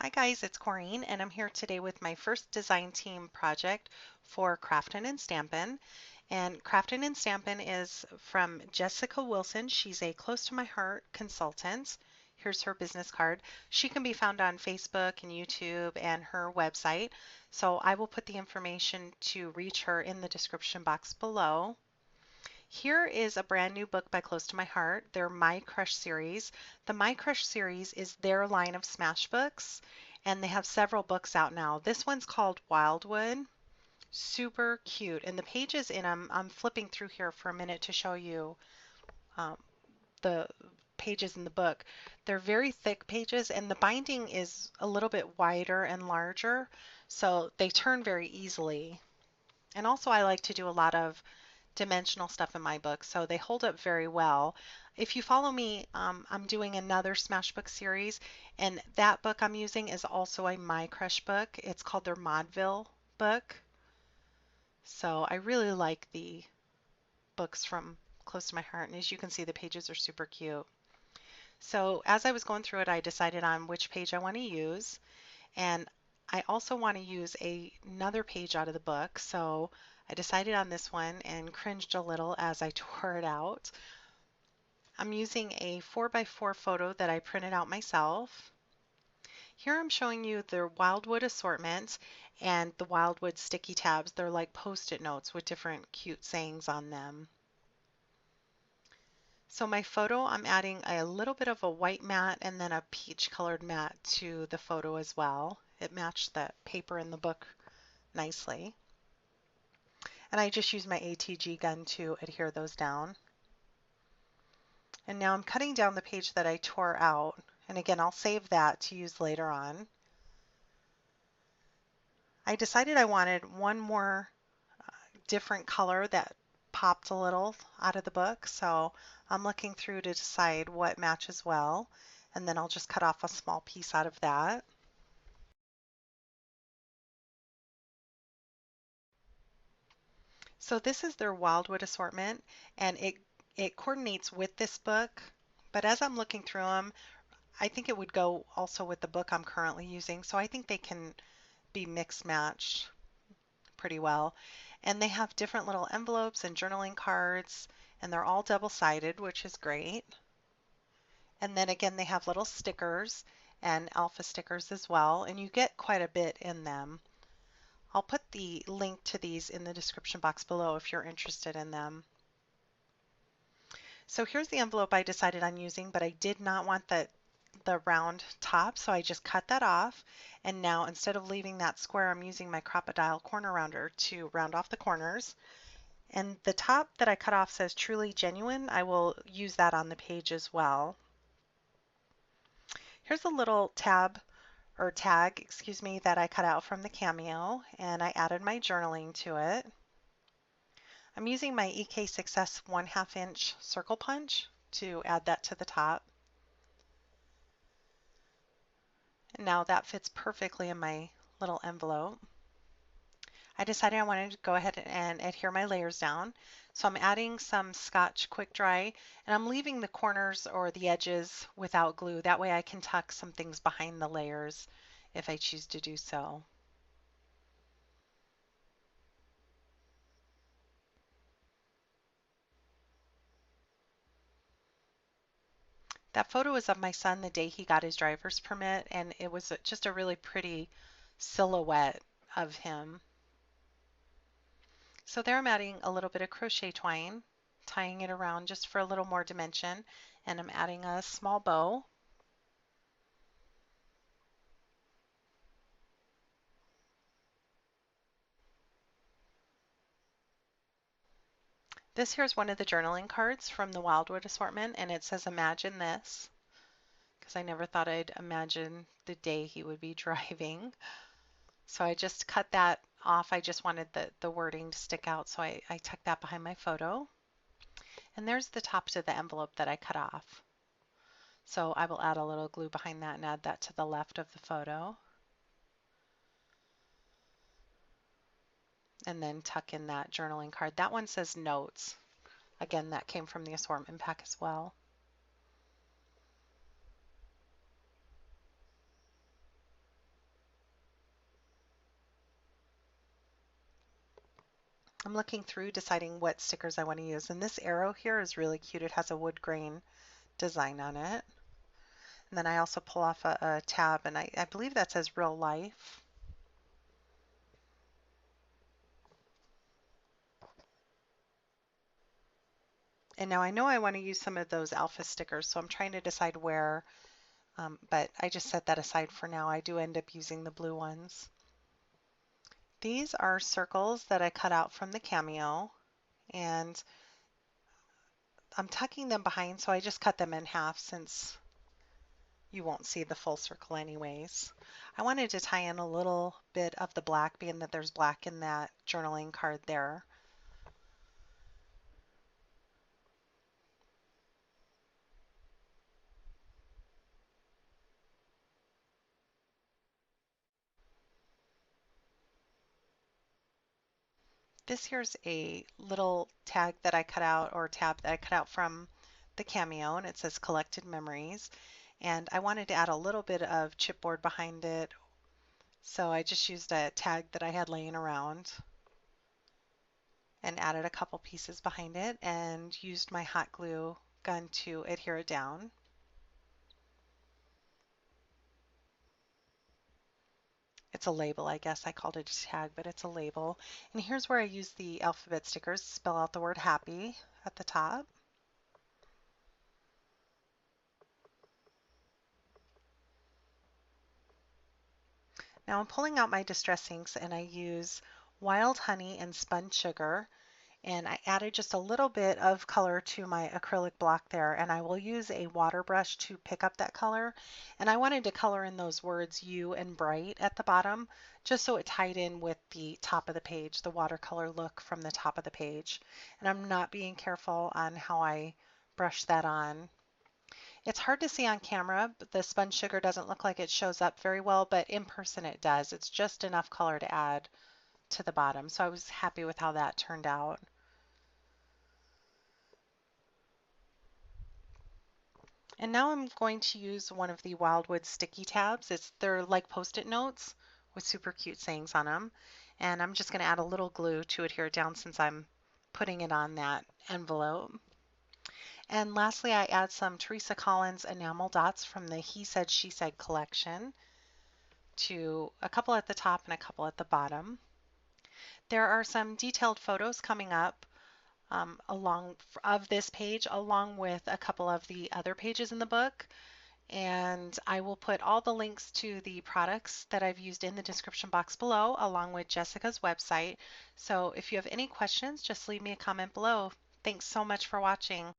Hi guys, it's Corrine and I'm here today with my first design team project for Craftin' and Stampin'. And Craftin' and Stampin' is from Jessica Wilson. She's a close to my heart consultant. Here's her business card. She can be found on Facebook and YouTube and her website. So I will put the information to reach her in the description box below. Here is a brand new book by Close to My Heart, their My Crush series. The My Crush series is their line of smash books, and they have several books out now. This one's called Wildwood. Super cute. And the pages in them, I'm flipping through here for a minute to show you um, the pages in the book. They're very thick pages, and the binding is a little bit wider and larger, so they turn very easily. And also, I like to do a lot of dimensional stuff in my book, so they hold up very well. If you follow me, I'm doing another Smashbook series, and that book I'm using is also a My Crush book. It's called their Maudeville book. So I really like the books from Close to My Heart, and as you can see, the pages are super cute. So as I was going through it, I decided on which page I want to use, and I also want to use another page out of the book, so I decided on this one and cringed a little as I tore it out. I'm using a 4x4 photo that I printed out myself. Here I'm showing you the Wildwood assortment and the Wildwood sticky tabs. They're like post-it notes with different cute sayings on them. So my photo, I'm adding a little bit of a white matte and then a peach colored matte to the photo as well. It matched the paper in the book nicely. And I just use my ATG gun to adhere those down. And now I'm cutting down the page that I tore out. And again, I'll save that to use later on. I decided I wanted one more different color that popped a little out of the book. So I'm looking through to decide what matches well. And then I'll just cut off a small piece out of that. So this is their Wildwood assortment, and it coordinates with this book. But as I'm looking through them, I think it would go also with the book I'm currently using. So I think they can be mix matched pretty well. And they have different little envelopes and journaling cards, and they're all double-sided, which is great. And then again, they have little stickers and alpha stickers as well, and you get quite a bit in them. I'll put the link to these in the description box below if you're interested in them. So here's the envelope I decided on using, but I did not want the round top, so I just cut that off. And now instead of leaving that square, I'm using my crocodile corner rounder to round off the corners. And the top that I cut off says truly genuine. I will use that on the page as well. Here's a little tab or tag, excuse me, that I cut out from the Cameo, and I added my journaling to it. I'm using my EK Success 1/2 inch circle punch to add that to the top. And now that fits perfectly in my little envelope. I decided I wanted to go ahead and adhere my layers down. So I'm adding some Scotch Quick Dry, and I'm leaving the corners or the edges without glue. That way I can tuck some things behind the layers if I choose to do so. That photo is of my son the day he got his driver's permit, and it was just a really pretty silhouette of him. So there I'm adding a little bit of crochet twine, tying it around just for a little more dimension, and I'm adding a small bow. This here is one of the journaling cards from the Wildwood assortment, and it says imagine this, because I never thought I'd imagine the day he would be driving. So I just cut that off. I just wanted the wording to stick out, so I tucked that behind my photo. And there's the top to the envelope that I cut off. So I will add a little glue behind that and add that to the left of the photo. And then tuck in that journaling card. That one says notes. Again, that came from the assortment pack as well. I'm looking through deciding what stickers I want to use, and this arrow here is really cute. It has a wood grain design on it. And then I also pull off a tab, and I believe that says real life. And now I know I want to use some of those alpha stickers, so I'm trying to decide where, but I just set that aside for now. I do end up using the blue ones. These are circles that I cut out from the Cameo, and I'm tucking them behind, so I just cut them in half since you won't see the full circle anyways. I wanted to tie in a little bit of the black, being that there's black in that journaling card there. This here's a little tag that I cut out, or tab that I cut out from the Cameo, and it says collected memories. And I wanted to add a little bit of chipboard behind it, so I just used a tag that I had laying around and added a couple pieces behind it and used my hot glue gun to adhere it down. It's a label, I guess. I called it a tag, but it's a label. And here's where I use the alphabet stickers to spell out the word happy at the top. Now I'm pulling out my distress inks, and I use wild honey and spun sugar, and I added just a little bit of color to my acrylic block there, and I will use a water brush to pick up that color. And I wanted to color in those words you and bright at the bottom, just so it tied in with the top of the page, the watercolor look from the top of the page. And I'm not being careful on how I brush that on. It's hard to see on camera, but the spun sugar doesn't look like it shows up very well, but in person it does. It's just enough color to add to the bottom. So I was happy with how that turned out. And now I'm going to use one of the Wildwood sticky tabs. They're like post-it notes with super cute sayings on them. And I'm just going to add a little glue to adhere it down since I'm putting it on that envelope. And lastly, I add some Teresa Collins enamel dots from the He Said, She Said collection to a couple at the top and a couple at the bottom. There are some detailed photos coming up along of this page, along with a couple of the other pages in the book. And I will put all the links to the products that I've used in the description box below, along with Jessica's website. So if you have any questions, just leave me a comment below. Thanks so much for watching.